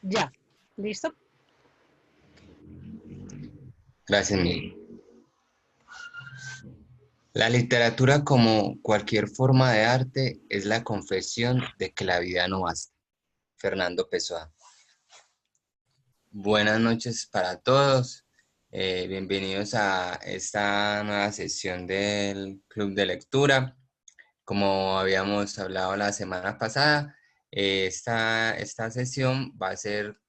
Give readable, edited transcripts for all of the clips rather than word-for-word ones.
Ya. ¿Listo? Gracias, Miguel. La literatura, como cualquier forma de arte, es la confesión de que la vida no basta. Fernando Pessoa. Buenas noches para todos. Bienvenidos a esta nueva sesión del Club de Lectura. Como habíamos hablado la semana pasada, esta sesión va a ser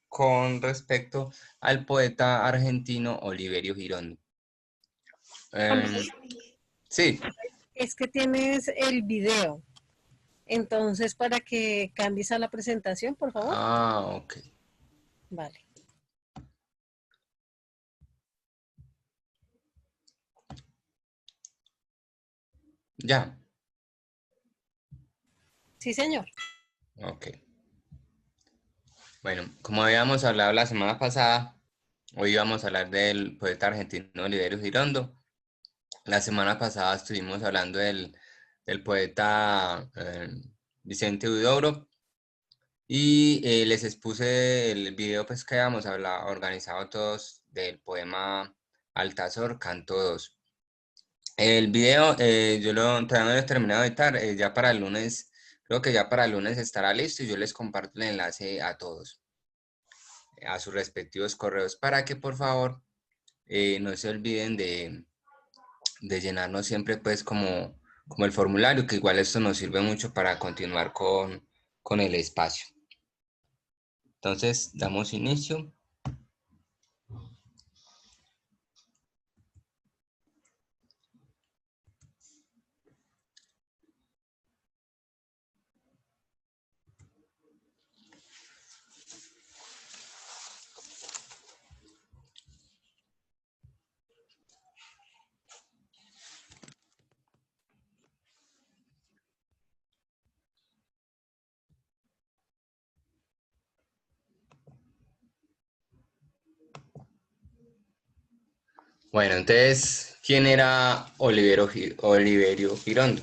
con respecto al poeta argentino Oliverio Girondo. Juan, Em, sí. es que tienes el video. Entonces, para que cambies a la presentación, por favor. Ah, ok. Vale. Ya. Sí, señor. Ok. Bueno, como habíamos hablado la semana pasada, hoy vamos a hablar del poeta argentino Oliverio Girondo. La semana pasada estuvimos hablando del poeta Vicente Huidobro y les expuse el video pues, que habíamos hablado, organizado todos del poema Altazor, Canto 2. El video todavía no lo he terminado de editar, ya para el lunes, creo que ya para el lunes estará listo y yo les comparto el enlace a todos, a sus respectivos correos, para que por favor no se olviden de llenarnos siempre pues como el formulario, que igual esto nos sirve mucho para continuar con el espacio. Entonces, damos inicio. Bueno, entonces, ¿quién era Oliverio Girondo?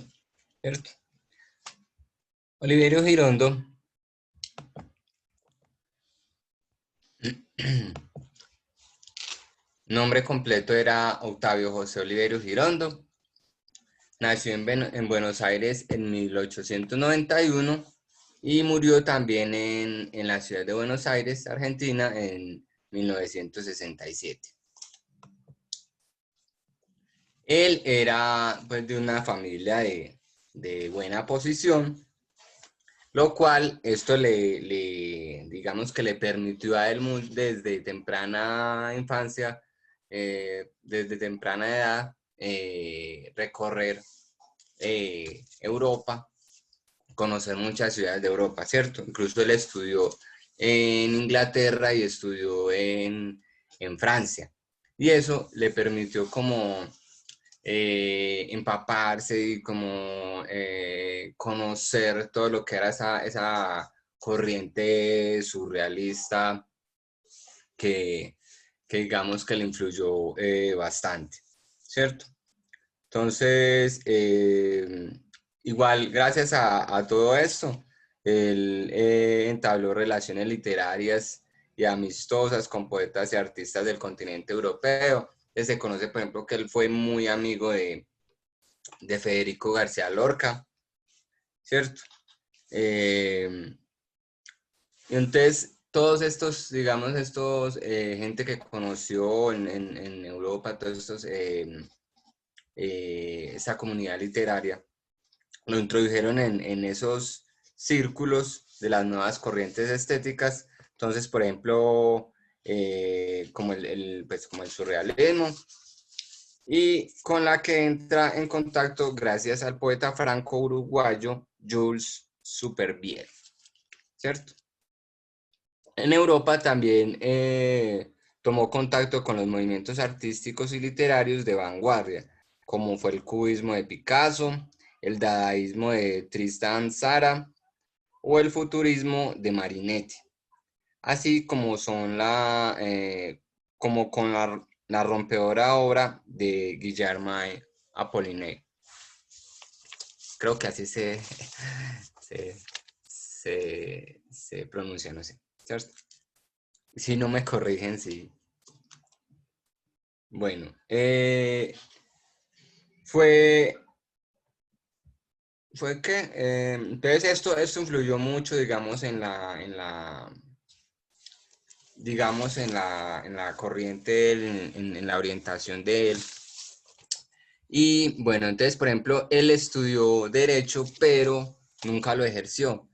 ¿Cierto? Oliverio Girondo, nombre completo era Octavio José Oliverio Girondo. Nació en Buenos Aires en 1891 y murió también en la ciudad de Buenos Aires, Argentina, en 1967. Él era pues de una familia de buena posición, lo cual esto digamos que le permitió a él desde temprana infancia, desde temprana edad, recorrer Europa, conocer muchas ciudades de Europa, ¿cierto? Incluso él estudió en Inglaterra y estudió en Francia. Y eso le permitió como empaparse y como conocer todo lo que era esa corriente surrealista que, que digamos que le influyó bastante, ¿cierto? Entonces, igual, gracias a todo esto, él entabló relaciones literarias y amistosas con poetas y artistas del continente europeo. Se conoce, por ejemplo, que él fue muy amigo de Federico García Lorca, ¿cierto? Eh, y entonces, todos estos, digamos, gente que conoció en Europa, todos estos, esa comunidad literaria, lo introdujeron en esos círculos de las nuevas corrientes estéticas. Entonces, por ejemplo, pues, como el surrealismo, y con la que entra en contacto gracias al poeta franco-uruguayo Jules Supervielle, ¿cierto? En Europa también tomó contacto con los movimientos artísticos y literarios de vanguardia, como fue el cubismo de Picasso, el dadaísmo de Tristan Tzara o el futurismo de Marinetti, así como como con la rompedora obra de Guillermo Apollinaire. Creo que así se pronuncia, no sé. ¿cierto? Si no me corrigen, sí. Bueno, fue, fue que, entonces esto influyó mucho, digamos, digamos, en la corriente, en la orientación de él. Y bueno, entonces, por ejemplo, él estudió derecho, pero nunca lo ejerció.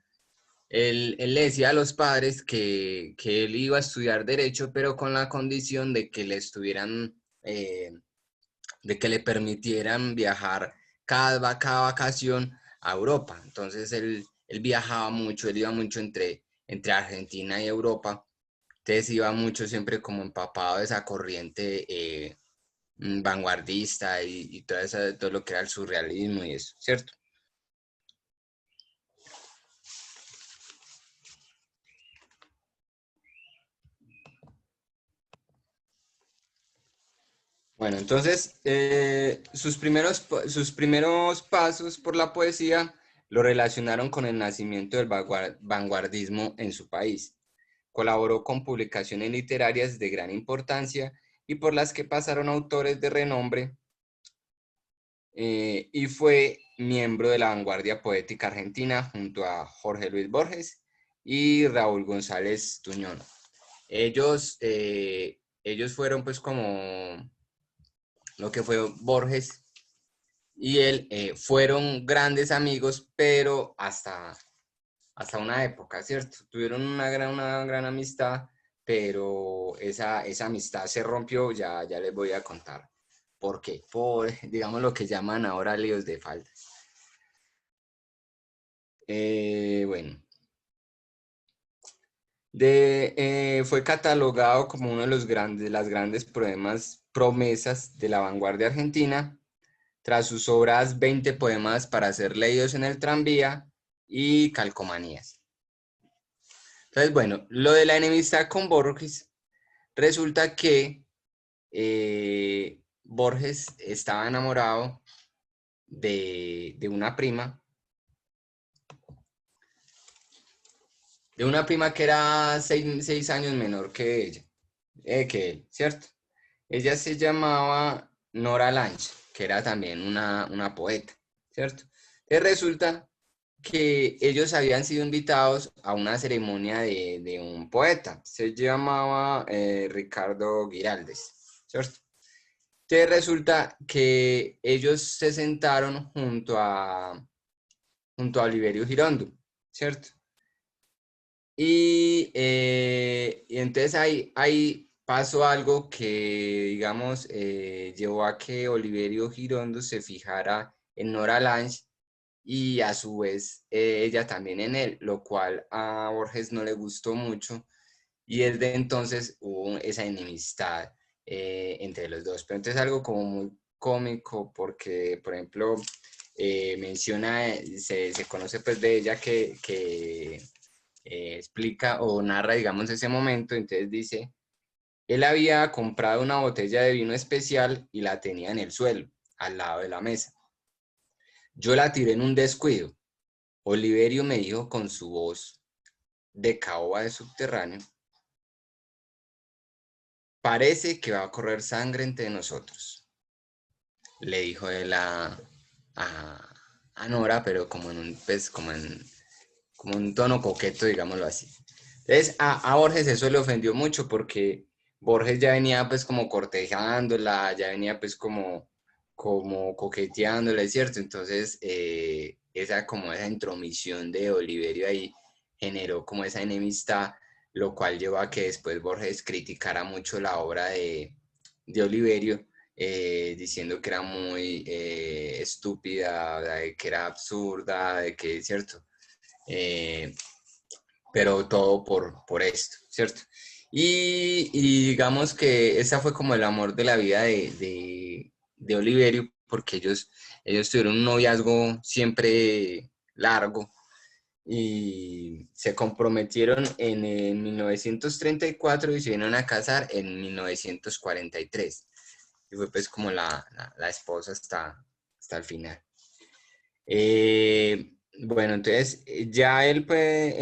Él le decía a los padres que él iba a estudiar derecho, pero con la condición de que le estuvieran, de que le permitieran viajar cada vacación a Europa. Entonces él viajaba mucho, él iba mucho entre Argentina y Europa. Entonces iba mucho siempre como empapado de esa corriente vanguardista y todo lo que era el surrealismo y eso, ¿cierto? Bueno, entonces sus primeros pasos por la poesía lo relacionaron con el nacimiento del vanguardismo en su país. Colaboró con publicaciones literarias de gran importancia y por las que pasaron autores de renombre y fue miembro de la vanguardia poética argentina junto a Jorge Luis Borges y Raúl González Tuñón. Ellos fueron pues como lo que fue Borges y él fueron grandes amigos, pero hasta una época, ¿cierto? Tuvieron una gran amistad, pero esa amistad se rompió, ya les voy a contar. ¿Por qué? Por, digamos, lo que llaman ahora líos de falda. Bueno, fue catalogado como uno de las grandes promesas de la vanguardia argentina, tras sus obras 20 poemas para ser leídos en el tranvía y calcomanías. Entonces, bueno, lo de la enemistad con Borges, resulta que Borges estaba enamorado de una prima que era 6 años menor que él, ¿cierto? Ella se llamaba Nora Lange, que era también una poeta, ¿cierto? Y resulta que ellos habían sido invitados a una ceremonia de un poeta, se llamaba Ricardo Giraldes, ¿cierto? Entonces resulta que ellos se sentaron junto a Oliverio Girondo, ¿cierto? Y entonces ahí pasó algo que, digamos, llevó a que Oliverio Girondo se fijara en Nora Lange y a su vez ella también en él, lo cual a Borges no le gustó mucho y desde entonces hubo esa enemistad entre los dos. Pero entonces algo como muy cómico porque, por ejemplo, menciona, se conoce pues de ella que explica o narra, digamos, ese momento, entonces dice, él había comprado una botella de vino especial y la tenía en el suelo, al lado de la mesa. Yo la tiré en un descuido. Oliverio me dijo con su voz de caoba de subterráneo, parece que va a correr sangre entre nosotros. Le dijo él a Nora, pero como en un, pues, como un tono coqueto, digámoslo así. Entonces a Borges eso le ofendió mucho porque Borges ya venía pues como cortejándola, ya venía pues como coqueteándola, ¿cierto? Entonces esa intromisión de Oliverio ahí generó como esa enemistad, lo cual llevó a que después Borges criticara mucho la obra de Oliverio, diciendo que era muy estúpida, de que era absurda, de que, ¿cierto? Eh, pero todo por esto, ¿cierto? Y digamos que ese fue como el amor de la vida de Oliverio, porque ellos tuvieron un noviazgo siempre largo y se comprometieron en 1934 y se vinieron a casar en 1943. Y fue pues como la esposa hasta el final. Bueno, entonces ya él, pues,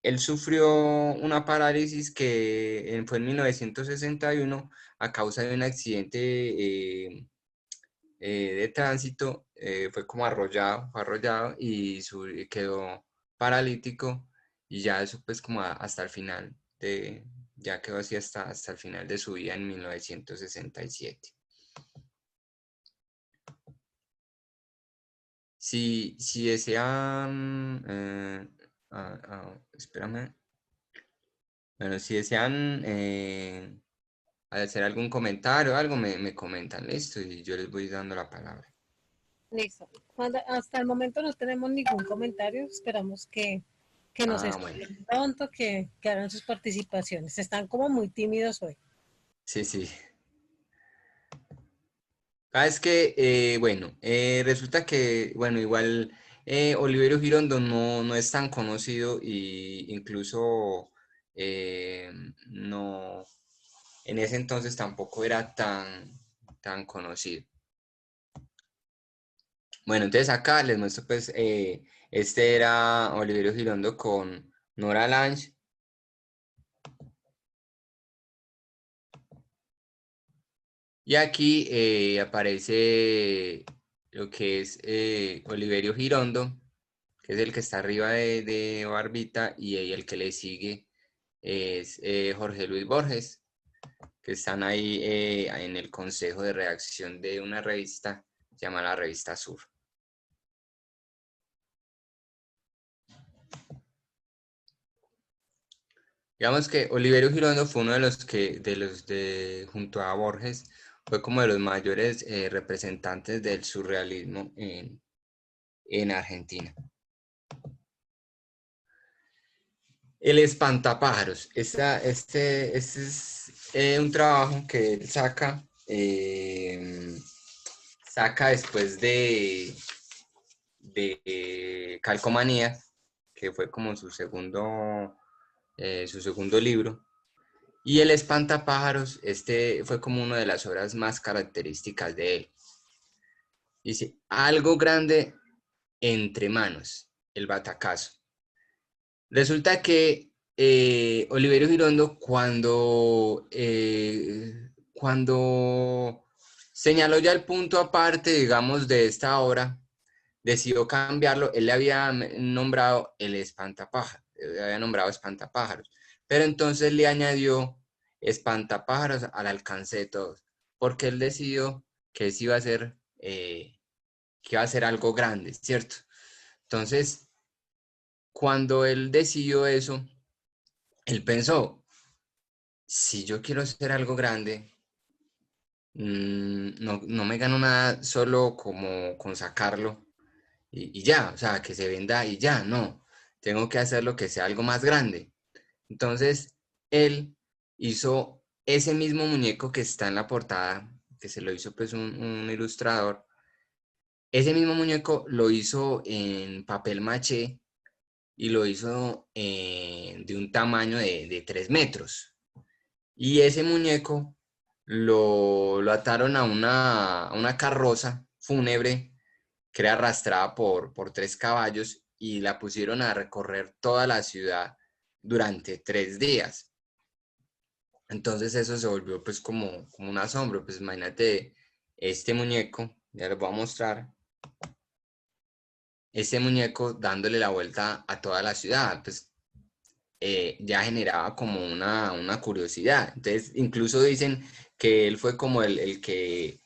él sufrió una parálisis que fue en 1961 a causa de un accidente de tránsito, fue como fue arrollado y quedó paralítico y ya eso pues como hasta el final ya quedó así hasta el final de su vida en 1967. Si desean, espérame, bueno, si desean hacer algún comentario o algo, me comentan, listo, y yo les voy dando la palabra. Listo. Hasta el momento no tenemos ningún comentario. Esperamos que nos Bueno, escuchen pronto, que hagan sus participaciones. Están como muy tímidos hoy. sí, sí. Es que, bueno, resulta que, bueno, igual Oliverio Girondo no es tan conocido y incluso no, en ese entonces tampoco era tan conocido. Bueno, entonces acá les muestro pues, este era Oliverio Girondo con Nora Lange. Y aquí aparece lo que es Oliverio Girondo, que es el que está arriba de Barbita, y ahí el que le sigue es Jorge Luis Borges, que están ahí en el consejo de redacción de una revista llamada la Revista Sur. Digamos que Oliverio Girondo fue uno de los junto a Borges, fue como de los mayores representantes del surrealismo en Argentina. El espantapájaros. Este es un trabajo que él saca después de Calcomanía, que fue como su segundo libro. Y el espantapájaros, este fue como una de las obras más características de él. Dice, algo grande entre manos, el batacazo. Resulta que Oliverio Girondo, cuando señaló ya el punto aparte, digamos, de esta obra, decidió cambiarlo. Él le había nombrado el espantapájaros, le había nombrado espantapájaros, pero entonces le añadió espantapájaros al alcance de todos, porque él decidió que eso iba a ser, que iba a ser algo grande, ¿cierto? Entonces, cuando él decidió eso, él pensó, si yo quiero hacer algo grande, no me gano nada solo como con sacarlo y ya, o sea, que se venda y ya, no, tengo que hacerlo que sea algo más grande. Entonces, él hizo ese mismo muñeco que está en la portada, que se lo hizo pues un ilustrador, ese mismo muñeco lo hizo en papel maché y lo hizo de un tamaño de 3 metros. Y ese muñeco lo ataron a una carroza fúnebre que era arrastrada por 3 caballos y la pusieron a recorrer toda la ciudad durante 3 días. Entonces eso se volvió pues como un asombro. Pues imagínate este muñeco, ya les voy a mostrar, este muñeco dándole la vuelta a toda la ciudad. Pues ya generaba como una curiosidad. Entonces, incluso dicen que él fue como el que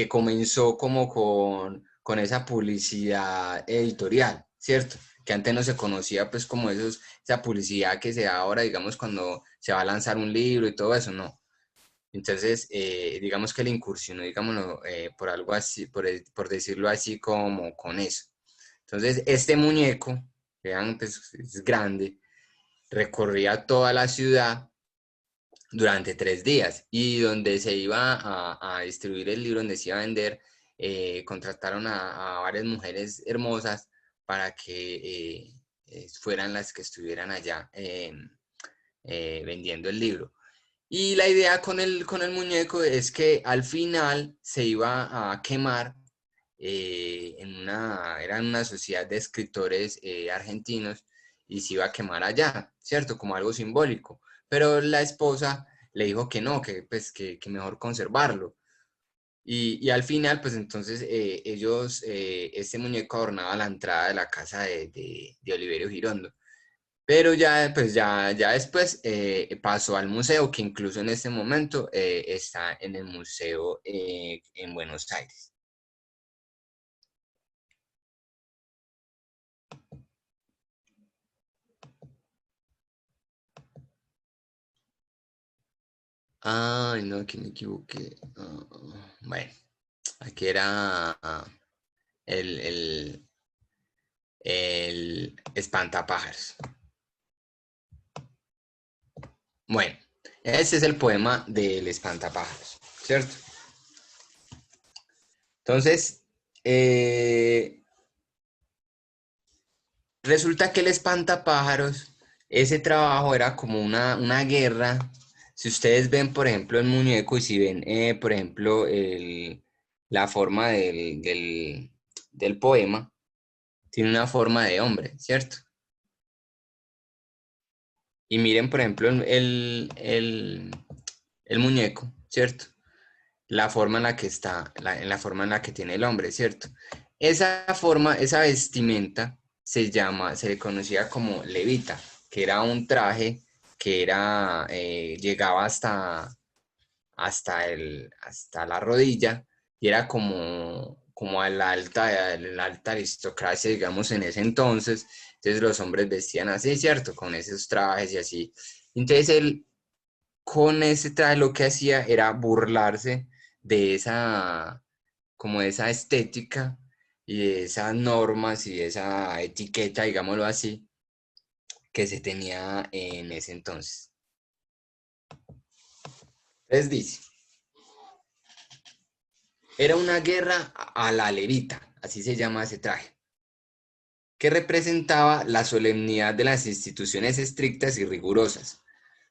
comenzó como con esa publicidad editorial, ¿cierto? Que antes no se conocía pues como esa publicidad que se da ahora, digamos, cuando se va a lanzar un libro y todo eso, no. Entonces, digamos que le incursionó, digámoslo, por algo así, por decirlo así, como con eso. Entonces, este muñeco, vean, pues es grande, recorría toda la ciudad durante 3 días y donde se iba a distribuir el libro, donde se iba a vender, contrataron a varias mujeres hermosas para que fueran las que estuvieran allá vendiendo el libro. Y la idea con el muñeco es que al final se iba a quemar era una sociedad de escritores argentinos y se iba a quemar allá, ¿cierto? Como algo simbólico. Pero la esposa le dijo que no, que pues que mejor conservarlo. Y al final, pues entonces este muñeco adornaba la entrada de la casa de Oliverio Girondo. Pero ya, pues ya después pasó al museo, que incluso en este momento está en el museo en Buenos Aires. Ay, no, que me equivoqué. Bueno, aquí era el, el espantapájaros. Bueno, ese es el poema del espantapájaros, ¿cierto? Entonces, resulta que el espantapájaros, ese trabajo era como una guerra. Si ustedes ven, por ejemplo, el muñeco y si ven, por ejemplo, la forma del poema, tiene una forma de hombre, ¿cierto? Y miren, por ejemplo, el muñeco, ¿cierto? La forma en la que está, en la forma en la que tiene el hombre, ¿cierto? Esa forma, esa vestimenta se le conocía como levita, que era un traje que llegaba hasta la rodilla y era como la alta aristocracia, digamos, en ese entonces. Entonces los hombres vestían así, ¿cierto? Con esos trajes y así. Entonces él con ese traje lo que hacía era burlarse de como de esa estética y de esas normas y de esa etiqueta, digámoslo así, que se tenía en ese entonces. Entonces dice, era una guerra a la levita, así se llama ese traje, que representaba la solemnidad de las instituciones estrictas y rigurosas.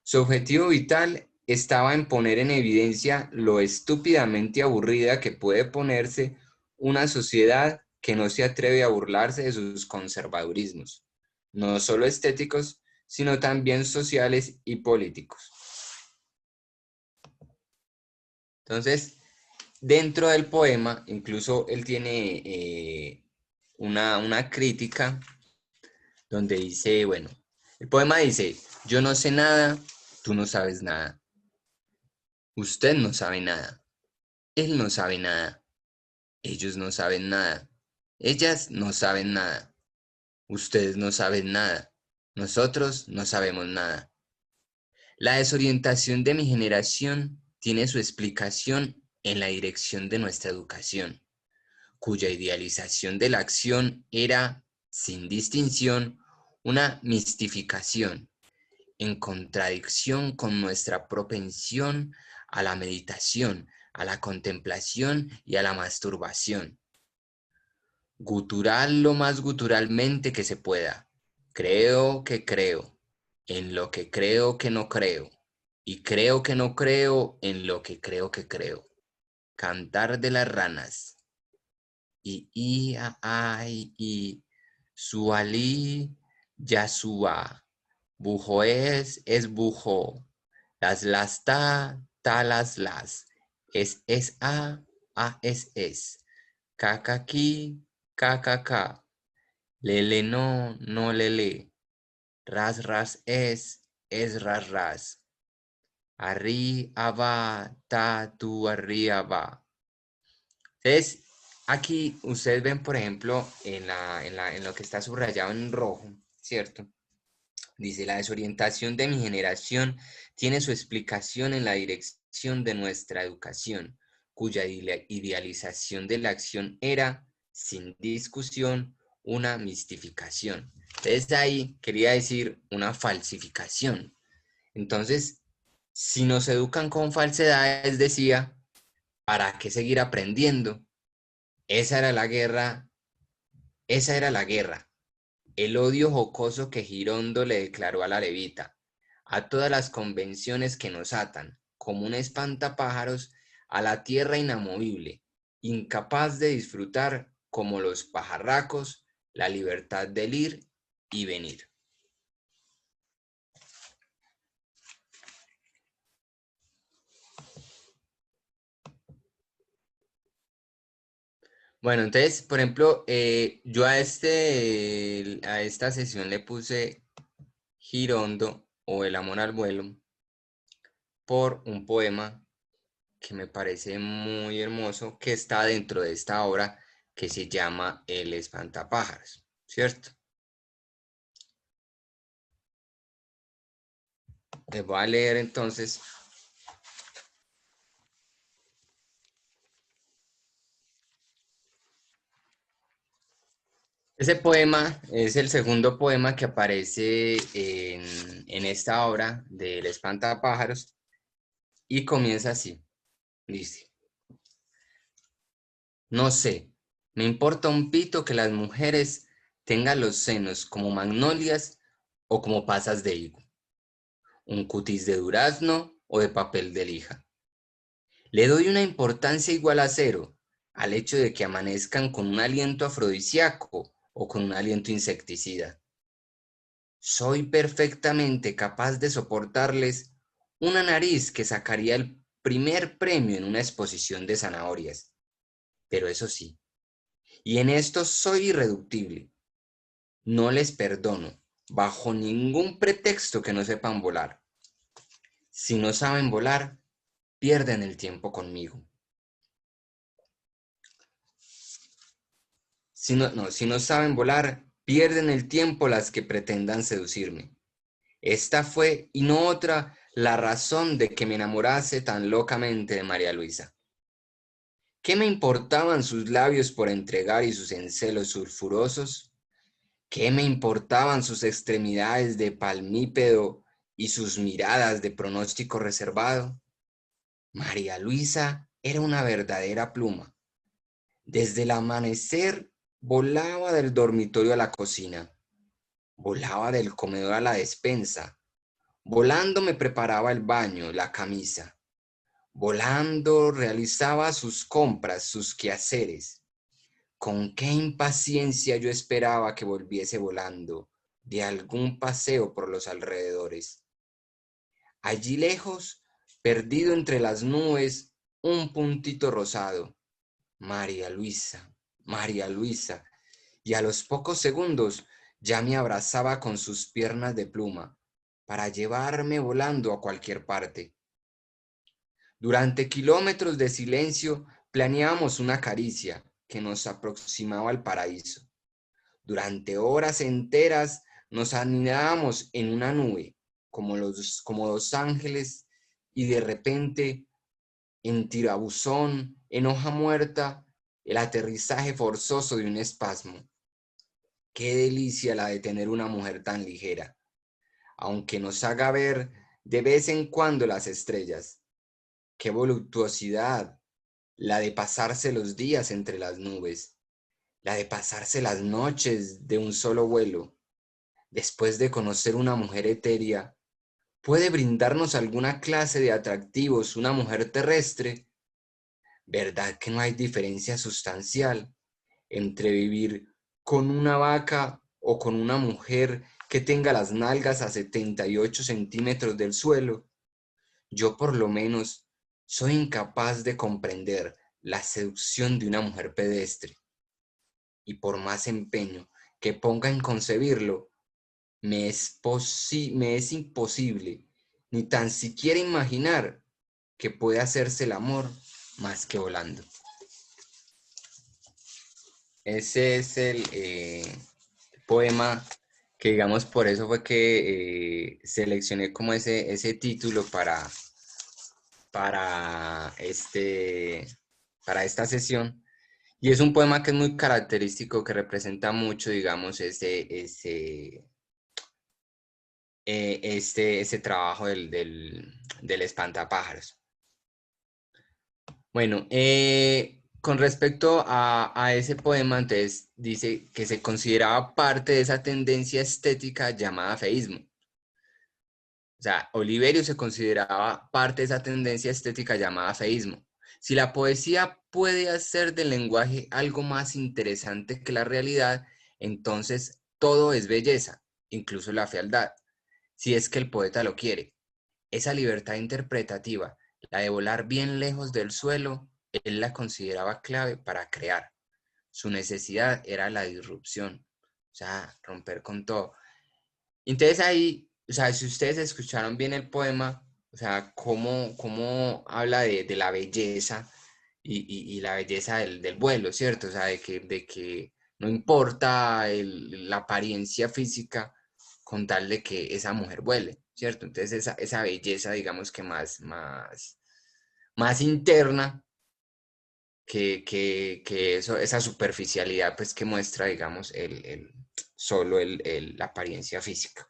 Su objetivo vital estaba en poner en evidencia lo estúpidamente aburrida que puede ponerse una sociedad que no se atreve a burlarse de sus conservadurismos, no solo estéticos, sino también sociales y políticos. Entonces, dentro del poema, incluso él tiene una crítica donde dice, bueno, el poema dice, yo no sé nada, tú no sabes nada. Usted no sabe nada. Él no sabe nada. Ellos no saben nada. Ellas no saben nada. Ustedes no saben nada. Nosotros no sabemos nada. La desorientación de mi generación tiene su explicación en la dirección de nuestra educación, cuya idealización de la acción era, sin distinción, una mistificación, en contradicción con nuestra propensión a la meditación, a la contemplación y a la masturbación. Gutural lo más guturalmente que se pueda. Creo que creo, en lo que creo que no creo, y creo que no creo en lo que creo que creo. Cantar de las ranas. Y a, ay, y sualí, yasua. Bujo es bujo. Las ta las. Es a es. Kakaki, kakaka. Lele no lele. Ras es ras. Arri, aba, ta, tu, arri, aba. Entonces, aquí ustedes ven, por ejemplo, en lo que está subrayado en rojo, ¿cierto? Dice, la desorientación de mi generación tiene su explicación en la dirección de nuestra educación, cuya idealización de la acción era, sin discusión, una mistificación. Entonces ahí quería decir una falsificación. Entonces, si nos educan con falsedades, decía, ¿para qué seguir aprendiendo? Esa era la guerra, esa era la guerra. El odio jocoso que Girondo le declaró a la levita, a todas las convenciones que nos atan, como un espantapájaros, a la tierra inamovible, incapaz de disfrutar, como los pajarracos, la libertad del ir y venir. Bueno, entonces, por ejemplo, yo a esta sesión le puse Girondo o El amor al vuelo por un poema que me parece muy hermoso que está dentro de esta obra que se llama El espantapájaros, ¿cierto? Les voy a leer entonces. Ese poema es el segundo poema que aparece en esta obra del espantapájaros y comienza así, dice. No sé, me importa un pito que las mujeres tengan los senos como magnolias o como pasas de higo, un cutis de durazno o de papel de lija. Le doy una importancia igual a cero al hecho de que amanezcan con un aliento afrodisíaco o con un aliento insecticida. Soy perfectamente capaz de soportarles una nariz que sacaría el primer premio en una exposición de zanahorias. Pero eso sí, y en esto soy irreductible. No les perdono, bajo ningún pretexto que no sepan volar. Si no saben volar, pierden el tiempo conmigo. Si no saben volar, pierden el tiempo las que pretendan seducirme. Esta fue, y no otra, la razón de que me enamorase tan locamente de María Luisa. ¿Qué me importaban sus labios por entregar y sus encelos sulfurosos? ¿Qué me importaban sus extremidades de palmípedo y sus miradas de pronóstico reservado? María Luisa era una verdadera pluma. Desde el amanecer volaba del dormitorio a la cocina, volaba del comedor a la despensa, volando me preparaba el baño, la camisa, volando realizaba sus compras, sus quehaceres. Con qué impaciencia yo esperaba que volviese volando de algún paseo por los alrededores. Allí lejos, perdido entre las nubes, un puntito rosado. María Luisa, María Luisa. Y a los pocos segundos ya me abrazaba con sus piernas de pluma para llevarme volando a cualquier parte. Durante kilómetros de silencio planeábamos una caricia que nos aproximaba al paraíso. Durante horas enteras nos anidábamos en una nube, como dos ángeles, y de repente, en tirabuzón, en hoja muerta, el aterrizaje forzoso de un espasmo. Qué delicia la de tener una mujer tan ligera, aunque nos haga ver de vez en cuando las estrellas. Qué voluptuosidad la de pasarse los días entre las nubes, la de pasarse las noches de un solo vuelo. Después de conocer una mujer etérea, ¿puede brindarnos alguna clase de atractivos una mujer terrestre? ¿Verdad que no hay diferencia sustancial entre vivir con una vaca o con una mujer que tenga las nalgas a 78 centímetros del suelo? Yo por lo menos soy incapaz de comprender la seducción de una mujer pedestre, y por más empeño que ponga en concebirlo, me es imposible ni tan siquiera imaginar que puede hacerse el amor más que volando. Ese es el poema que, digamos, por eso fue que seleccioné como ese título para, este, para esta sesión. Y es un poema que es muy característico, que representa mucho, digamos, ese trabajo del espantapájaros. Bueno, con respecto a ese poema, entonces dice que se consideraba parte de esa tendencia estética llamada feísmo. O sea, Oliverio se consideraba parte de esa tendencia estética llamada feísmo. Si la poesía puede hacer del lenguaje algo más interesante que la realidad, entonces todo es belleza, incluso la fealdad, si es que el poeta lo quiere. Esa libertad interpretativa, la de volar bien lejos del suelo, él la consideraba clave para crear. su necesidad era la disrupción, o sea, romper con todo. Entonces ahí, o sea, si ustedes escucharon bien el poema, o sea, cómo habla de la belleza y la belleza del vuelo, ¿cierto? O sea, de que no importa la apariencia física con tal de que esa mujer vuele, ¿cierto? Entonces esa belleza, digamos que más interna que eso, esa superficialidad, pues que muestra, digamos, solo la apariencia física.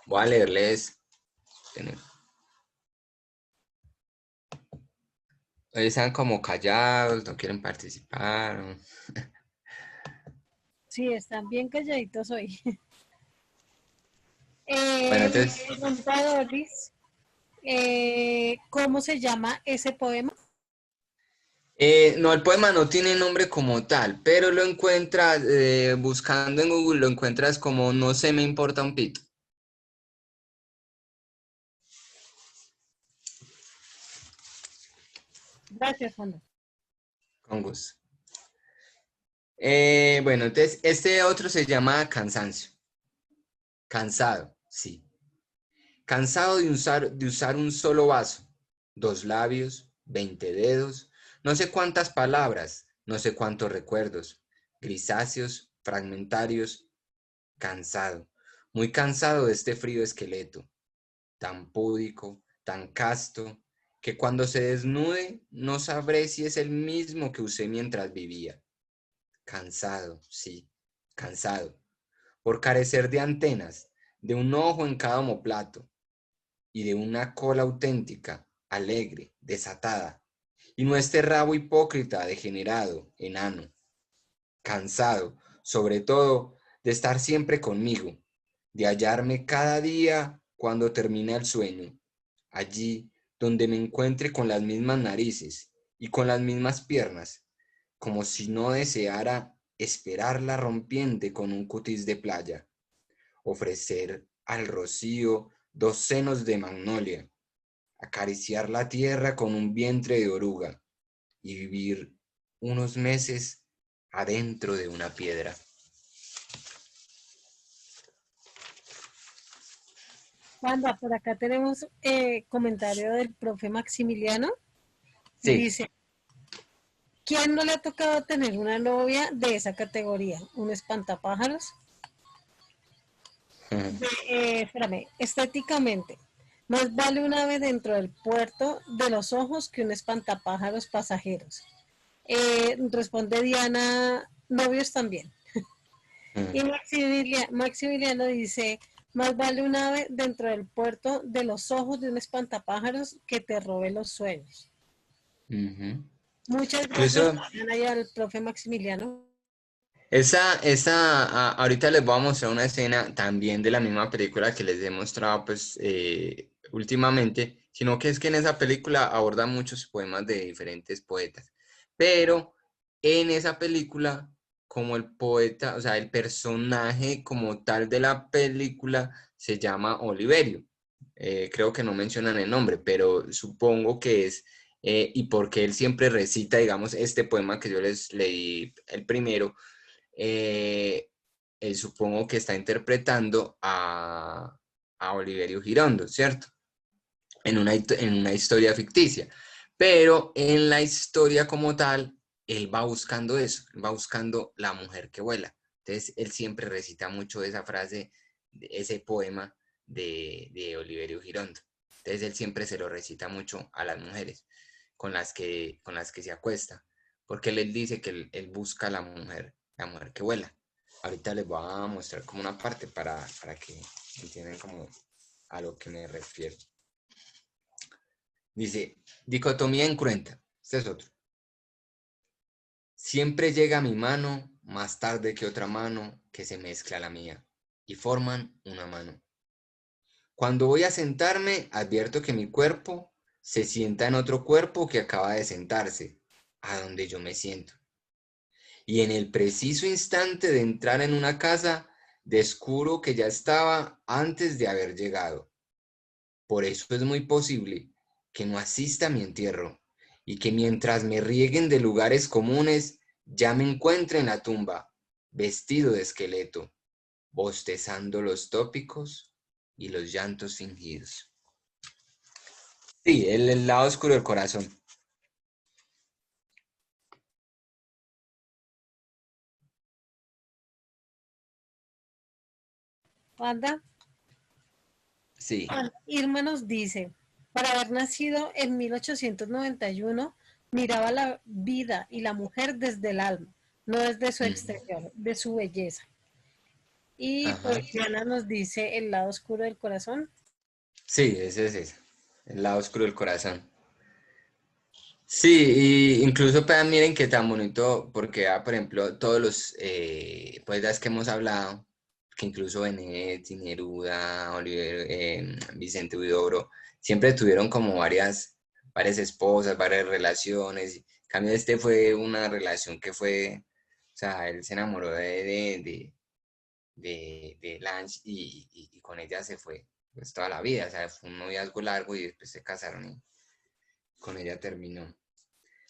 Voy a leerles. Están como callados, no quieren participar. Sí, están bien calladitos hoy. Bueno, Me entonces, pregunta Doris, ¿cómo se llama ese poema? no, el poema no tiene nombre como tal, pero lo encuentras, buscando en Google, lo encuentras como No se me importa un pito. Gracias, Juan. Con gusto. Bueno, entonces, este otro se llama Cansancio. Cansado, sí. Cansado de usar un solo vaso, 2 labios, 20 dedos, no sé cuántas palabras, no sé cuántos recuerdos, grisáceos, fragmentarios, cansado, muy cansado de este frío esqueleto, tan púdico, tan casto, que cuando se desnude no sabré si es el mismo que usé mientras vivía. Cansado, sí, cansado, por carecer de antenas, de un ojo en cada omoplato y de una cola auténtica, alegre, desatada, y no este rabo hipócrita, degenerado, enano, cansado, sobre todo, de estar siempre conmigo, de hallarme cada día cuando termina el sueño, allí donde me encuentre con las mismas narices y con las mismas piernas, como si no deseara esperar la rompiente con un cutis de playa, ofrecer al rocío 2 senos de magnolia, acariciar la tierra con un vientre de oruga y vivir unos meses adentro de una piedra. Wanda, por acá tenemos comentario del profe Maximiliano. Sí. Dice, ¿quién no le ha tocado tener una novia de esa categoría? ¿Un espantapájaros? Espérame, estéticamente, más vale un ave dentro del puerto de los ojos que un espantapájaros pasajeros. Responde Diana, novios también. Y Maximiliano dice, más vale un ave dentro del puerto de los ojos de un espantapájaros que te robe los sueños. Ujú. Muchas gracias, Incluso Diana, y al profe Maximiliano. ahorita les voy a mostrar una escena también de la misma película que les he mostrado pues últimamente, sino que es que en esa película aborda muchos poemas de diferentes poetas, pero en esa película, como el poeta, o sea, el personaje como tal de la película se llama Oliverio. Creo que no mencionan el nombre, pero supongo que es, y porque él siempre recita, digamos, este poema que yo les leí el primero, eh, él supongo que está interpretando a Oliverio Girondo, ¿cierto? En una historia ficticia. Pero en la historia como tal, él va buscando eso, va buscando la mujer que vuela. Entonces, él siempre recita mucho esa frase, ese poema de Oliverio Girondo. Entonces, él siempre se lo recita mucho a las mujeres con las que se acuesta, porque él dice que él busca la mujer que vuela. Ahorita les voy a mostrar como una parte para que entiendan como a lo que me refiero. Dice, dicotomía incruenta. Este es otro. Siempre llega mi mano más tarde que otra mano que se mezcla a la mía y forman una mano. Cuando voy a sentarme, advierto que mi cuerpo se sienta en otro cuerpo que acaba de sentarse, a donde yo me siento. Y en el preciso instante de entrar en una casa, descubro que ya estaba antes de haber llegado. Por eso es muy posible que no asista a mi entierro y que mientras me rieguen de lugares comunes, Ya me encuentro en la tumba, vestido de esqueleto, bostezando los tópicos y los llantos fingidos. Sí, el lado oscuro del corazón. Wanda, Sí. Irma nos dice, para haber nacido en 1891, miraba la vida y la mujer desde el alma, no desde su exterior, de su belleza. Y Ajá. pues Diana nos dice el lado oscuro del corazón. Sí, ese es ese. El lado oscuro del corazón. Sí, y incluso pues, miren qué tan bonito, porque por ejemplo, todos los poetas que hemos hablado, que incluso Benedetti, Neruda, Oliver, Vicente Huidobro, siempre tuvieron como varias esposas, varias relaciones. En cambio, este fue una relación que fue, o sea, él se enamoró de Lange y con ella se fue pues, toda la vida, o sea, fue un noviazgo largo y después se casaron y con ella terminó.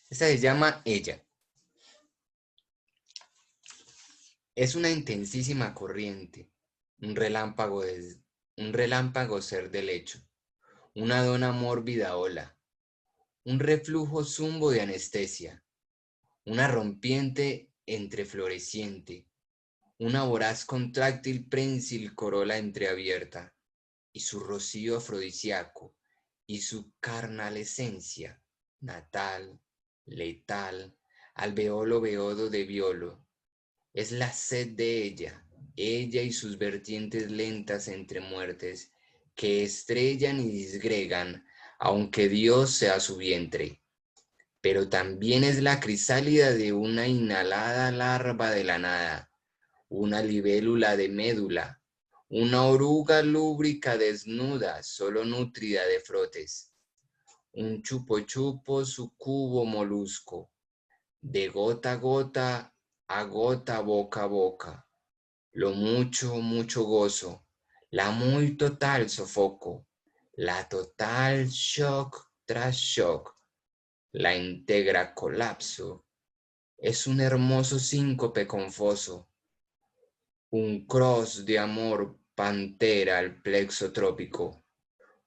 Esta se llama Ella. Es una intensísima corriente, un relámpago ser del hecho, una dona mórbida ola, un reflujo zumbo de anestesia, una rompiente entre floreciente, una voraz contráctil prensil corola entreabierta, y su rocío afrodisíaco, y su carnalescencia, natal, letal, alveolo beodo de violo. Es la sed de ella y sus vertientes lentas entre muertes, que estrellan y disgregan, aunque Dios sea su vientre. Pero también es la crisálida de una inhalada larva de la nada, una libélula de médula, una oruga lúbrica desnuda, solo nutrida de frotes, un chupo chupo sucubo molusco, de gota a gota, boca a boca, lo mucho, mucho gozo, la muy total sofoco, la total shock tras shock, la íntegra colapso, es un hermoso síncope confuso, un cross de amor pantera al plexo trópico,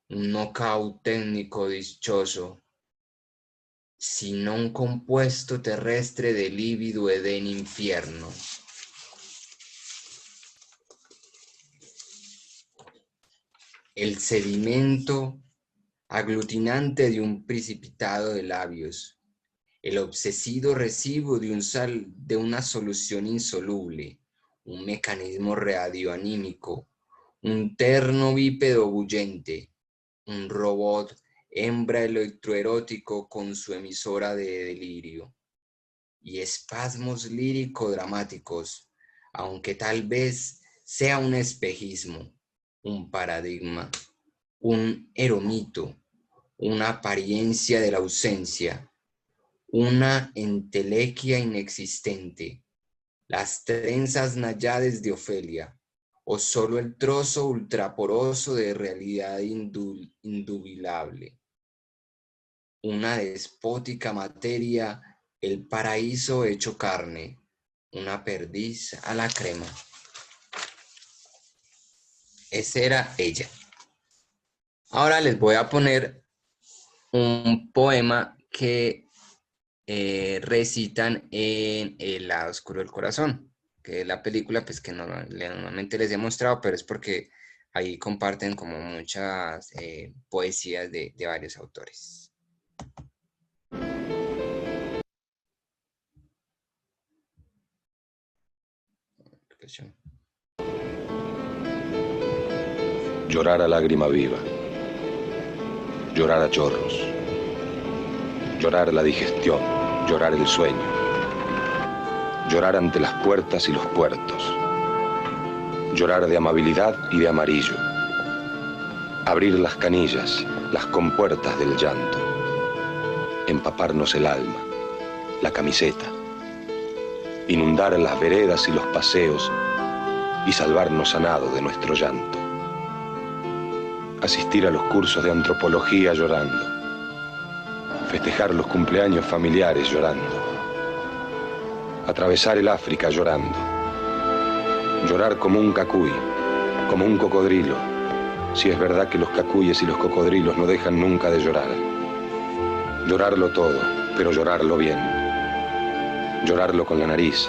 un knockout técnico dichoso, sino un compuesto terrestre de lívido edén infierno. El sedimento aglutinante de un precipitado de labios, el obsesivo recibo de una solución insoluble, un mecanismo radioanímico, un terno bípedo bullente, un robot hembra electroerótico con su emisora de delirio, y espasmos lírico-dramáticos, aunque tal vez sea un espejismo, un paradigma, un eremito, una apariencia de la ausencia, una entelequia inexistente, las trenzas náyades de Ofelia, o solo el trozo ultraporoso de realidad indubilable, una despótica materia, el paraíso hecho carne, una perdiz a la crema. Esa era ella. Ahora les voy a poner un poema que recitan en El lado oscuro del corazón, que es la película pues, que normalmente les he mostrado, pero es porque ahí comparten como muchas poesías de varios autores. Llorar a lágrima viva, llorar a chorros, llorar la digestión, llorar el sueño, llorar ante las puertas y los puertos, llorar de amabilidad y de amarillo, abrir las canillas, las compuertas del llanto, empaparnos el alma, la camiseta, inundar las veredas y los paseos y salvarnos a nado de nuestro llanto, asistir a los cursos de antropología llorando, festejar los cumpleaños familiares llorando, atravesar el África llorando. Llorar como un cacuy, como un cocodrilo, si es verdad que los cacuyes y los cocodrilos no dejan nunca de llorar. Llorarlo todo, pero llorarlo bien. Llorarlo con la nariz,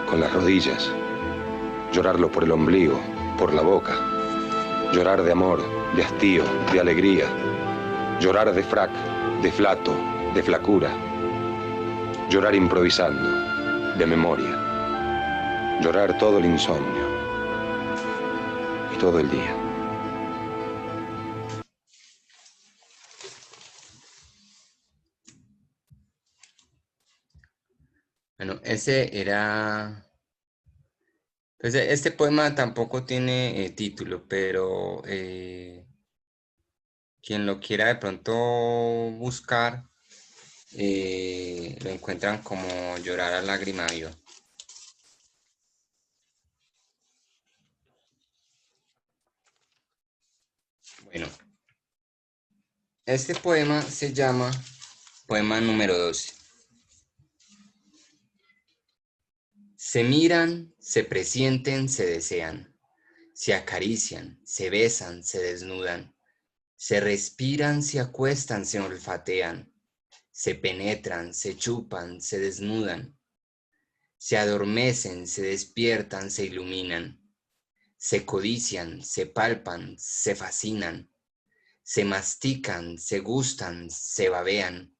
con las rodillas. Llorarlo por el ombligo, por la boca. Llorar de amor, de hastío, de alegría. Llorar de frac, de flato, de flacura. Llorar improvisando, de memoria. Llorar todo el insomnio y todo el día. Bueno, ese era... Pues este poema tampoco tiene título, pero quien lo quiera de pronto buscar, lo encuentran como Llorar a lágrima viva. Bueno, este poema se llama poema número 12. Se miran, se presienten, se desean, se acarician, se besan, se desnudan, se respiran, se acuestan, se olfatean, se penetran, se chupan, se desnudan, se adormecen, se despiertan, se iluminan, se codician, se palpan, se fascinan, se mastican, se gustan, se babean,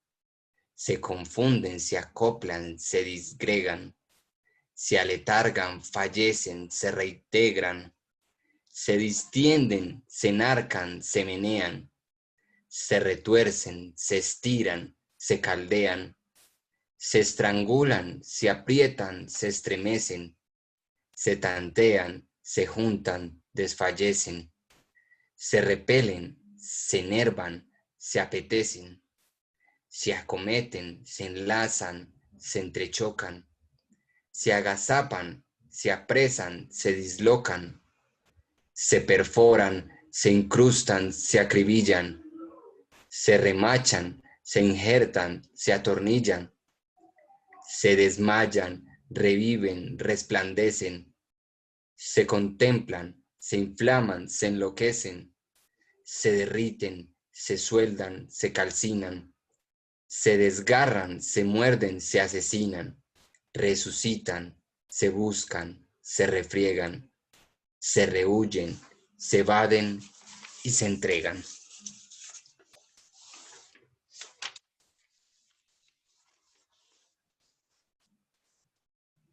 se confunden, se acoplan, se disgregan, se aletargan, fallecen, se reintegran, se distienden, se enarcan, se menean, se retuercen, se estiran, se caldean, se estrangulan, se aprietan, se estremecen, se tantean, se juntan, desfallecen, se repelen, se enervan, se apetecen, se acometen, se enlazan, se entrechocan, se agazapan, se apresan, se dislocan, se perforan, se incrustan, se acribillan, se remachan, se injertan, se atornillan, se desmayan, reviven, resplandecen, se contemplan, se inflaman, se enloquecen, se derriten, se sueldan, se calcinan, se desgarran, se muerden, se asesinan, resucitan, se buscan, se refriegan, se rehuyen, se evaden y se entregan.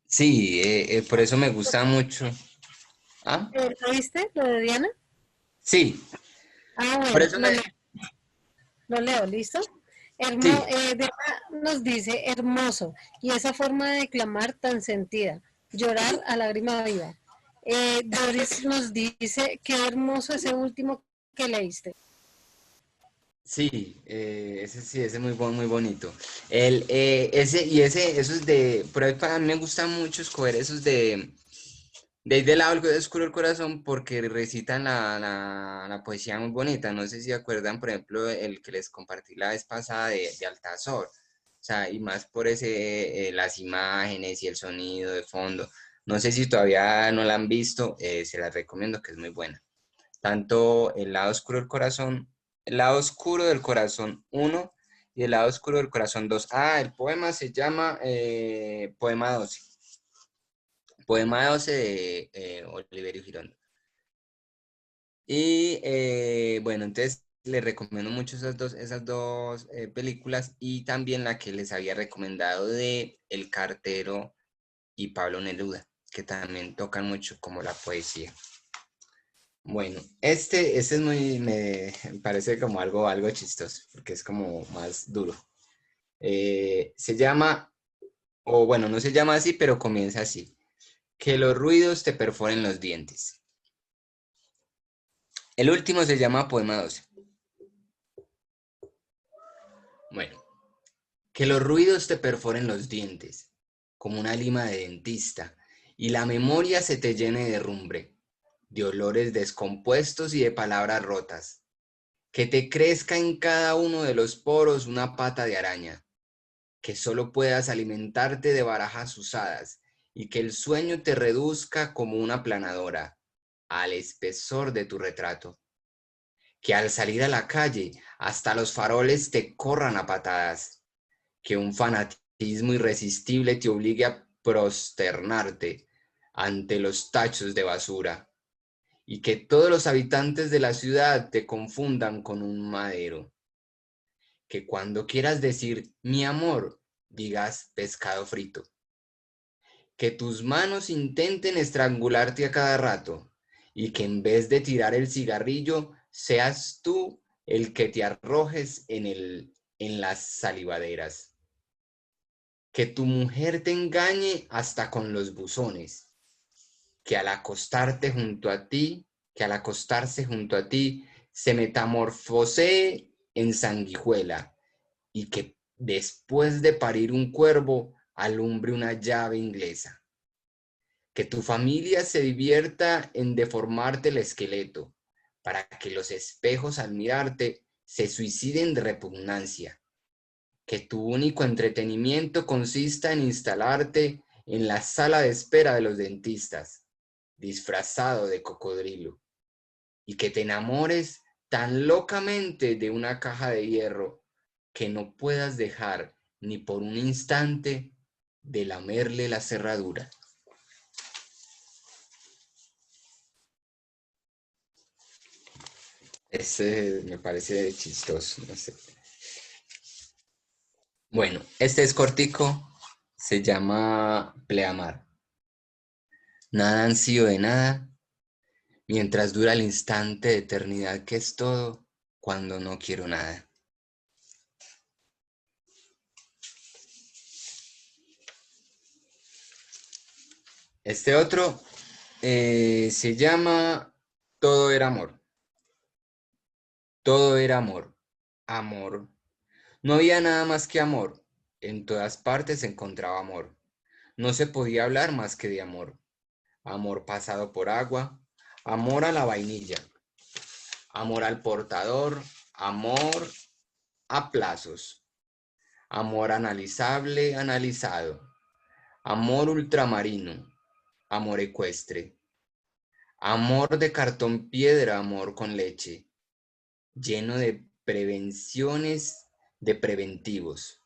Sí, por eso me gusta mucho. ¿Ah? ¿Lo viste, lo de Diana? Sí, Ah, por bueno, eso me... lo leo, ¿listo? Sí, Diana nos dice hermoso, y esa forma de declamar tan sentida, llorar a lágrima viva. Doris nos dice qué hermoso ese último que leíste. sí, ese es muy bonito. Eso es de, por ahí para mí me gusta mucho escoger esos de ahí del lado del oscuro del corazón porque recitan la poesía muy bonita. No sé si acuerdan, por ejemplo, el que les compartí la vez pasada de Altazor. O sea, y más por las imágenes y el sonido de fondo. No sé si todavía no la han visto, se las recomiendo que es muy buena. Tanto el lado oscuro del corazón, el lado oscuro del corazón 1 y el lado oscuro del corazón 2. Ah, el poema se llama Poema 12. Poema 12 de Oliverio Girondo. Y bueno, entonces les recomiendo mucho esas dos películas y también la que les había recomendado de El Cartero y Pablo Neruda, que también tocan mucho como la poesía. Bueno, este es me parece como algo chistoso, porque es como más duro. Se llama, o bueno, no se llama así, pero comienza así. Que los ruidos te perforen los dientes. El último se llama Poema 12. Bueno, que los ruidos te perforen los dientes, como una lima de dentista, y la memoria se te llene de rumbre, de olores descompuestos y de palabras rotas. Que te crezca en cada uno de los poros una pata de araña. que solo puedas alimentarte de barajas usadas y que el sueño te reduzca como una planadora al espesor de tu retrato. Que al salir a la calle hasta los faroles te corran a patadas. Que un fanatismo irresistible te obligue a prosternarte ante los tachos de basura. Y que todos los habitantes de la ciudad te confundan con un madero. Que cuando quieras decir mi amor, digas pescado frito. Que tus manos intenten estrangularte a cada rato y que en vez de tirar el cigarrillo, seas tú el que te arrojes en las salivaderas. Que tu mujer te engañe hasta con los buzones. Que al acostarse junto a ti, se metamorfosee en sanguijuela y que después de parir un cuervo, alumbre una llave inglesa. Que tu familia se divierta en deformarte el esqueleto, para que los espejos al mirarte se suiciden de repugnancia. Que tu único entretenimiento consista en instalarte en la sala de espera de los dentistas, disfrazado de cocodrilo. Y que te enamores tan locamente de una caja de hierro que no puedas dejar ni por un instante de lamerle la cerradura. Ese me parece chistoso, no sé. Bueno, este es cortico, se llama Pleamar. Nada ansío de nada, mientras dura el instante de eternidad que es todo, cuando no quiero nada. Este otro se llama Todo era amor. Todo era amor. Amor. No había nada más que amor. En todas partes se encontraba amor. No se podía hablar más que de amor. Amor pasado por agua. Amor a la vainilla. Amor al portador. Amor a plazos. Amor analizable, analizado. Amor ultramarino. Amor ecuestre. Amor de cartón piedra, amor con leche. Lleno de prevenciones, de preventivos.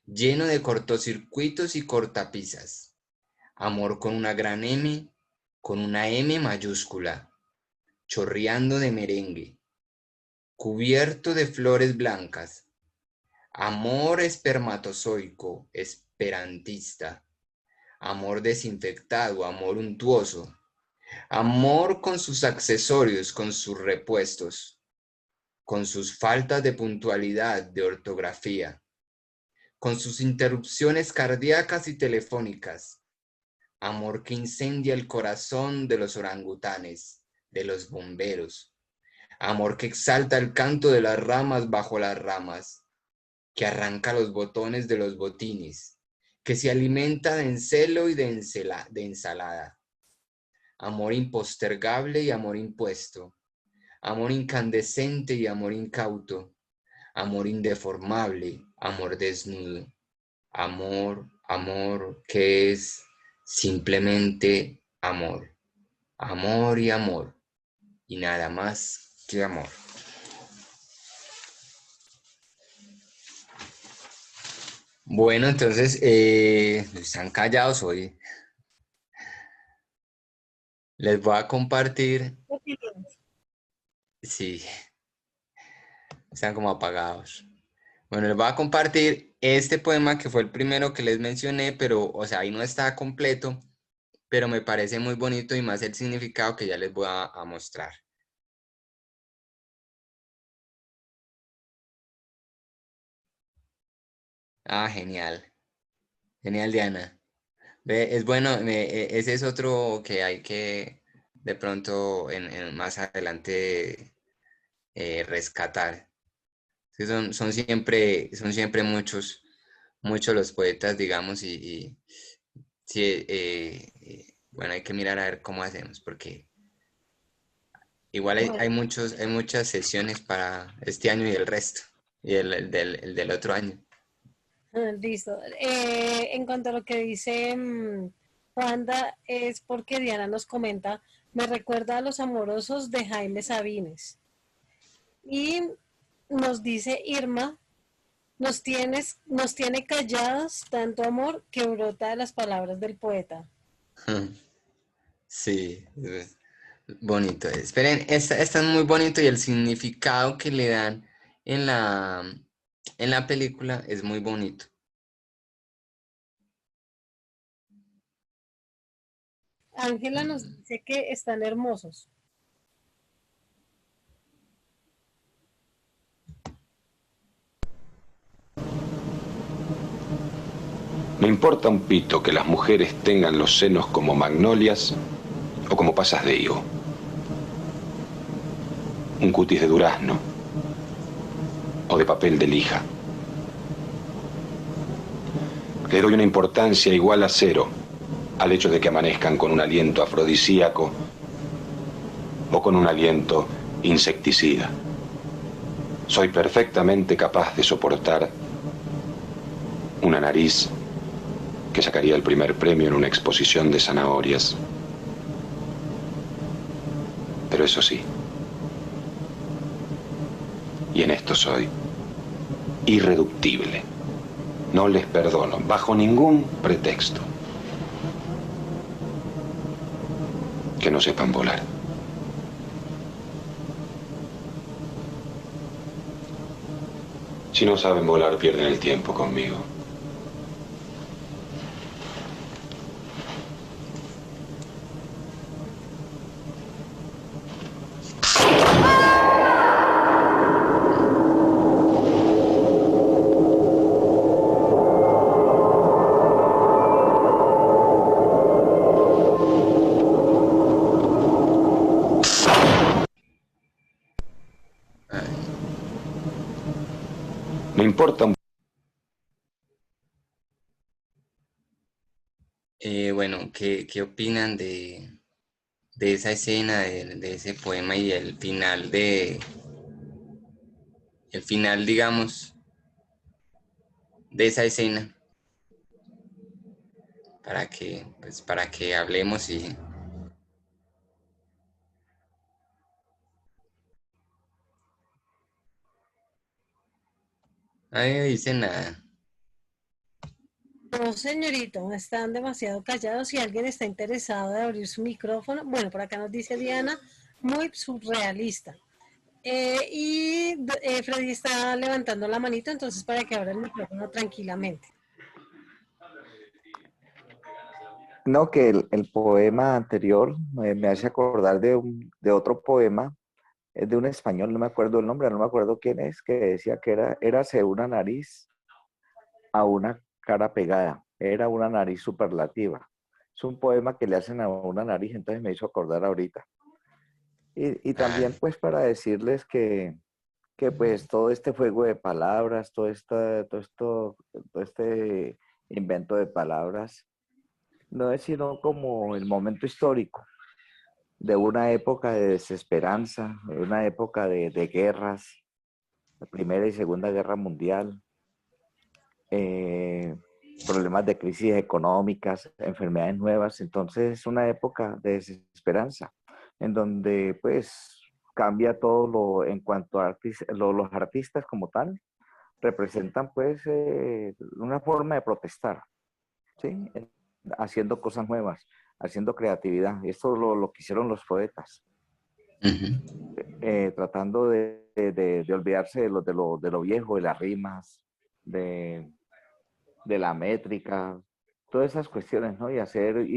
Lleno de cortocircuitos y cortapisas. Amor con una gran M, con una M mayúscula. Chorreando de merengue. Cubierto de flores blancas. Amor espermatozoico, esperantista. Amor desinfectado, amor untuoso. Amor con sus accesorios, con sus repuestos, con sus faltas de puntualidad, de ortografía, con sus interrupciones cardíacas y telefónicas. Amor que incendia el corazón de los orangutanes, de los bomberos. Amor que exalta el canto de las ramas bajo las ramas, que arranca los botones de los botines, que se alimenta de encelo y de ensalada. Amor impostergable y amor impuesto. Amor incandescente y amor incauto. Amor indeformable, amor desnudo. Amor, amor, que es simplemente amor. Amor y amor. Y nada más que amor. Bueno, entonces, están callados hoy. Les voy a compartir. Sí, están como apagados. Bueno, les voy a compartir este poema que fue el primero que les mencioné, pero, o sea, ahí no está completo, pero me parece muy bonito y más el significado que ya les voy a mostrar. Ah, genial. Genial, Diana. Ve, es bueno, ese es otro que hay que de pronto más adelante rescatar. Sí, son siempre muchos los poetas, digamos, y sí, bueno, hay que mirar a ver cómo hacemos, porque igual hay muchas sesiones para este año y el resto, y el del otro año. Listo. En cuanto a lo que dice Wanda, es porque Diana nos comenta, me recuerda a los amorosos de Jaime Sabines. Y nos dice Irma, nos tiene callados tanto amor que brota de las palabras del poeta. Sí, es bonito. Esperen, esta es muy bonito y el significado que le dan en la película es muy bonito. Ángela nos dice que están hermosos. Me importa un pito que las mujeres tengan los senos como magnolias o como pasas de higo. Un cutis de durazno o de papel de lija. Le doy una importancia igual a cero al hecho de que amanezcan con un aliento afrodisíaco o con un aliento insecticida. Soy perfectamente capaz de soportar una nariz que sacaría el primer premio en una exposición de zanahorias. Pero eso sí, y en esto soy irreductible. No les perdono, bajo ningún pretexto, que no sepan volar. Si no saben volar, pierden el tiempo conmigo. Me importa un... Bueno, ¿qué opinan de esa escena, de ese poema y el final, digamos, de esa escena? Para que hablemos y... Nadie dice nada. No, señorito, están demasiado callados. Si alguien está interesado de abrir su micrófono, bueno, por acá nos dice Diana, muy surrealista. Freddy está levantando la manito, entonces para que abra el micrófono tranquilamente. No, que el poema anterior me hace acordar de otro poema, es de un español, no me acuerdo el nombre, no me acuerdo quién es, que decía que érase una nariz a una cara pegada, era una nariz superlativa. Es un poema que le hacen a una nariz, entonces me hizo acordar ahorita. Y Ah, también pues para decirles que pues todo este juego de palabras, todo este invento de palabras, no es sino como el momento histórico de una época de desesperanza, de una época de guerras, la Primera y Segunda Guerra Mundial, eh, problemas de crisis económicas, enfermedades nuevas. Entonces es una época de desesperanza, en donde pues cambia todo lo en cuanto a los artistas como tal, representan pues una forma de protestar, ¿sí? Haciendo cosas nuevas, haciendo creatividad. Y esto lo que hicieron los poetas. ujú. Tratando de olvidarse de lo viejo, de las rimas, de, de la métrica, todas esas cuestiones, ¿no? Y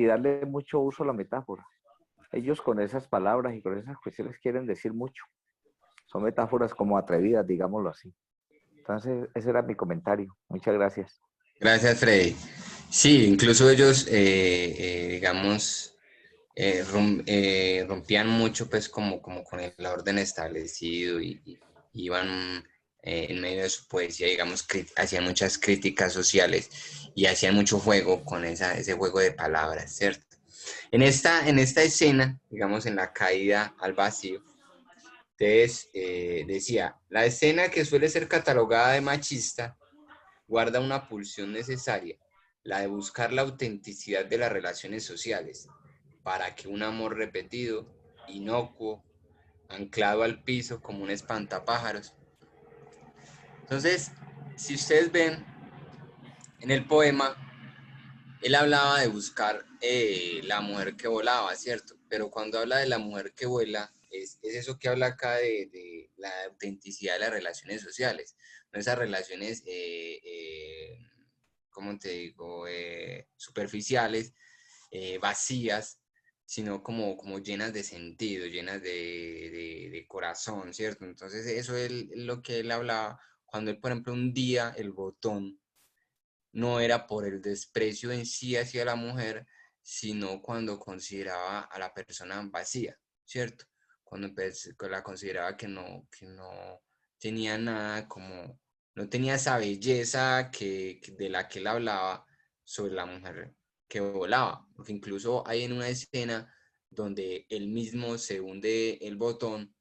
darle mucho uso a la metáfora. Ellos con esas palabras y con esas cuestiones quieren decir mucho. Son metáforas como atrevidas, digámoslo así. Entonces, ese era mi comentario. Muchas gracias. Gracias, Freddy. Sí, incluso ellos, digamos, rompían mucho, pues, como con el orden establecido y iban en medio de su poesía, digamos, hacían muchas críticas sociales y hacían mucho juego con ese juego de palabras, ¿cierto? En esta escena, digamos, en la caída al vacío, entonces decía, la escena que suele ser catalogada de machista guarda una pulsión necesaria, la de buscar la autenticidad de las relaciones sociales, para que un amor repetido, inocuo, anclado al piso como un espantapájaros. Entonces, si ustedes ven en el poema, él hablaba de buscar la mujer que volaba, ¿cierto? Pero cuando habla de la mujer que vuela, es eso que habla acá de la autenticidad de las relaciones sociales, no esas relaciones, ¿cómo te digo?, superficiales, vacías, sino como llenas de sentido, llenas de corazón, ¿cierto? Entonces eso es lo que él hablaba, cuando él, por ejemplo, un día el botón no era por el desprecio en sí hacia la mujer, sino cuando consideraba a la persona vacía, ¿cierto? Cuando la consideraba que no tenía nada, como no tenía esa belleza de la que él hablaba sobre la mujer que volaba, porque incluso hay en una escena donde él mismo se hunde el botón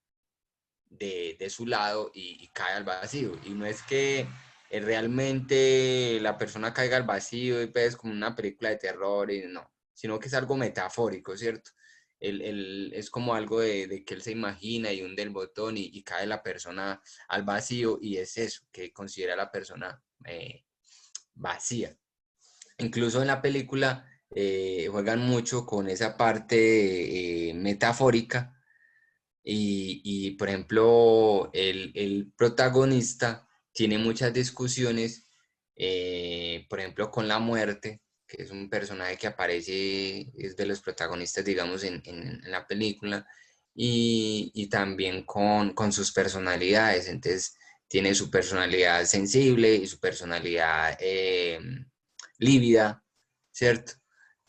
de su lado y cae al vacío. Y no es que realmente la persona caiga al vacío y pues como una película de terror, y no, sino que es algo metafórico, ¿cierto? Es como algo de que él se imagina y hunde el botón y cae la persona al vacío, y es eso, que considera a la persona vacía. Incluso en la película juegan mucho con esa parte metafórica. Y, por ejemplo, el protagonista tiene muchas discusiones, por ejemplo, con la muerte, que es un personaje que aparece, es de los protagonistas, digamos, en la película, y también con sus personalidades. Entonces, tiene su personalidad sensible y su personalidad lívida, ¿cierto?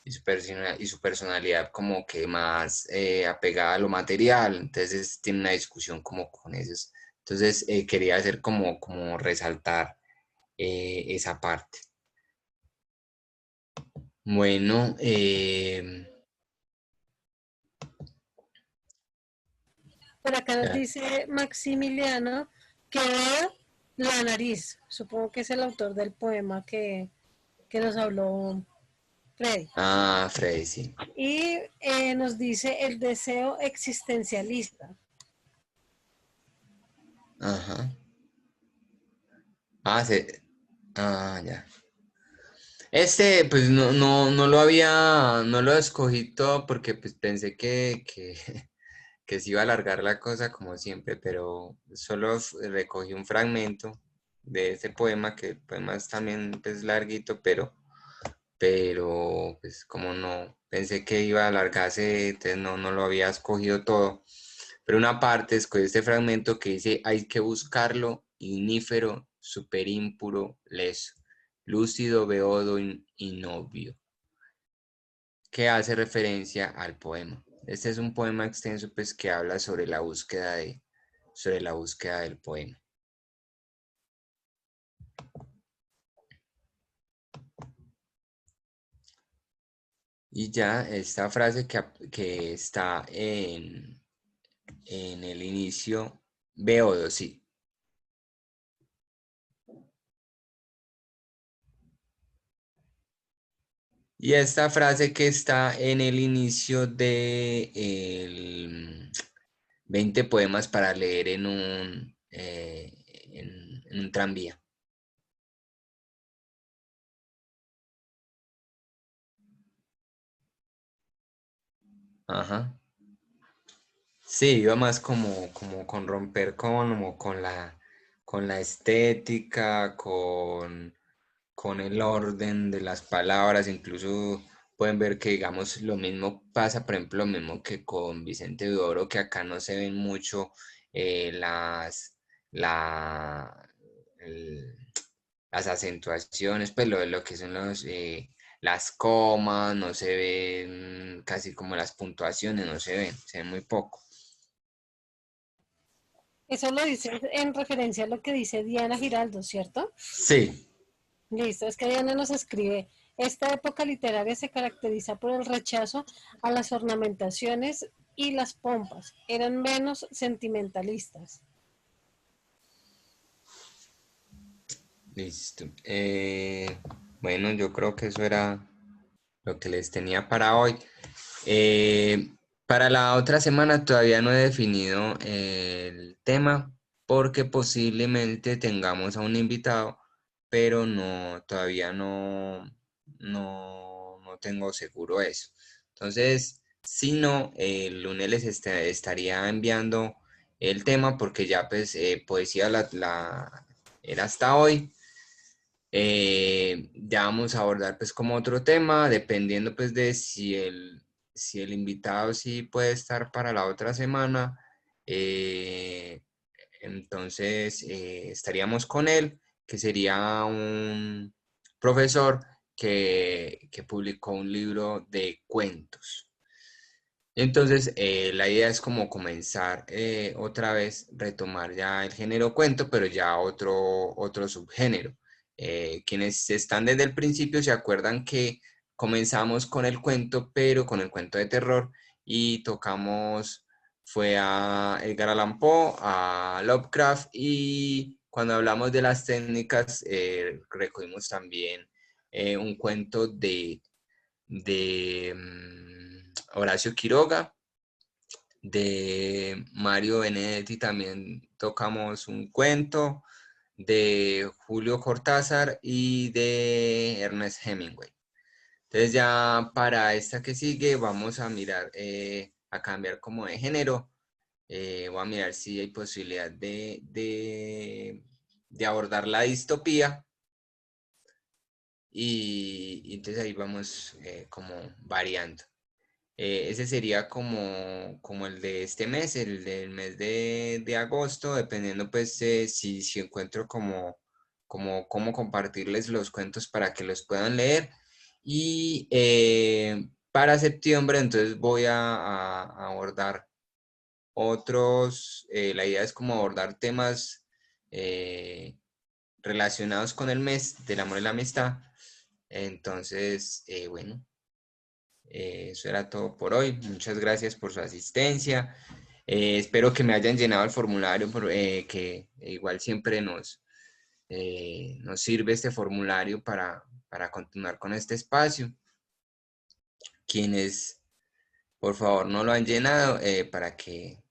Y su personalidad como que más apegada a lo material. Entonces tiene una discusión como con esos. Entonces quería hacer como resaltar esa parte. Bueno, Por acá nos dice Maximiliano que vea la nariz. Supongo que es el autor del poema que nos habló Freddy. Freddy, sí. Y nos dice el deseo existencialista. Ajá. Ya. Pues no lo escogí todo porque pues pensé que se iba a alargar la cosa como siempre, pero solo recogí un fragmento de ese poema, que el poema es también pues larguito, pero pues como no, pensé que iba a alargarse, entonces no lo había escogido todo. Pero una parte escogí este fragmento que dice: hay que buscarlo, ignífero, superimpuro, leso, lúcido, beodo y novio, que hace referencia al poema. Este es un poema extenso pues que habla sobre la búsqueda del poema. Y ya esta frase que está en el inicio, beodo, sí. Y esta frase que está en el inicio de el 20 poemas para leer en un tranvía. Ajá. Sí, iba más como con romper con la estética, con el orden de las palabras. Incluso pueden ver que, digamos, lo mismo pasa, por ejemplo, lo mismo que con Vicente Doro, que acá no se ven mucho la, el- las acentuaciones, pues lo que son las comas, no se ven casi, como las puntuaciones, no se ven muy poco. Eso lo dice en referencia a lo que dice Diana Giraldo, ¿cierto? Sí. Listo, es que Diana nos escribe: esta época literaria se caracteriza por el rechazo a las ornamentaciones y las pompas. Eran menos sentimentalistas. Listo. Bueno, yo creo que eso era lo que les tenía para hoy. Para la otra semana todavía no he definido el tema porque posiblemente tengamos a un invitado, pero no, todavía no tengo seguro eso. Entonces, si no, el lunes les estaría enviando el tema porque ya pues poesía era hasta hoy. Ya vamos a abordar pues como otro tema, dependiendo pues de si el invitado sí puede estar para la otra semana. Entonces estaríamos con él, que sería un profesor que publicó un libro de cuentos. Entonces, la idea es como comenzar otra vez, retomar ya el género cuento, pero ya otro subgénero. Quienes están desde el principio se acuerdan que comenzamos con el cuento, pero con el cuento de terror y tocamos, fue a Edgar Allan Poe, a Lovecraft y cuando hablamos de las técnicas, recogimos también un cuento de Horacio Quiroga, de Mario Benedetti también tocamos un cuento, de Julio Cortázar y de Ernest Hemingway. Entonces ya para esta que sigue vamos a mirar, a cambiar como de género. Voy a mirar si hay posibilidad de abordar la distopía. Y entonces ahí vamos como variando. Ese sería como el de este mes, el del mes de agosto, dependiendo pues si encuentro como cómo compartirles los cuentos para que los puedan leer. Y para septiembre entonces voy a abordar otros, la idea es como abordar temas relacionados con el mes del amor y la amistad. Entonces, bueno. Eso era todo por hoy. Muchas gracias por su asistencia. Espero que me hayan llenado el formulario, que igual siempre nos sirve este formulario para continuar con este espacio. Quienes, por favor, no lo han llenado, para que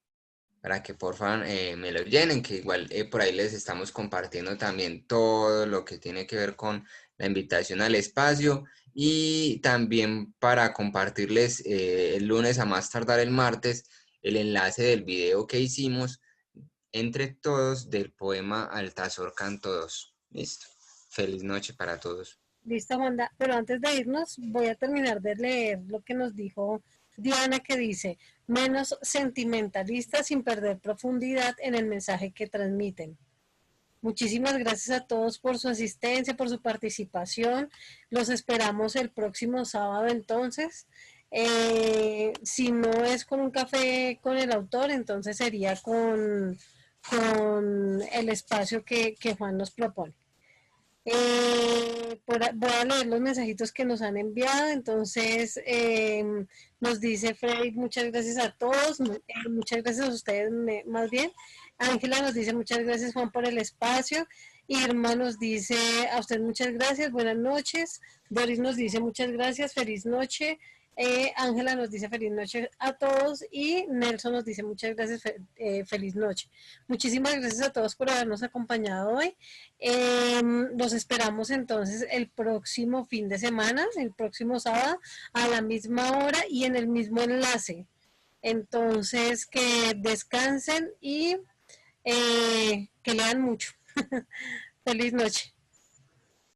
por favor me lo llenen, que igual por ahí les estamos compartiendo también todo lo que tiene que ver con la invitación al espacio y también para compartirles el lunes a más tardar el martes el enlace del video que hicimos entre todos del poema Altazor Canto 2. Listo. Feliz noche para todos. Listo, Amanda. Pero antes de irnos, voy a terminar de leer lo que nos dijo Diana, que dice, menos sentimentalista sin perder profundidad en el mensaje que transmiten. Muchísimas gracias a todos por su asistencia, por su participación. Los esperamos el próximo sábado entonces. Si no es con un café con el autor, entonces sería con el espacio que Juan nos propone. Voy a leer los mensajitos que nos han enviado. Entonces, nos dice Freddy, muchas gracias a todos, muchas gracias a ustedes más bien. Ángela nos dice, muchas gracias Juan por el espacio. Irma nos dice, a usted muchas gracias, buenas noches. Doris nos dice, muchas gracias, feliz noche. Ángela nos dice feliz noche a todos y Nelson nos dice muchas gracias, feliz noche. Muchísimas gracias a todos por habernos acompañado hoy. Los esperamos entonces el próximo fin de semana, el próximo sábado, a la misma hora y en el mismo enlace. Entonces, que descansen y que lean mucho. Feliz noche.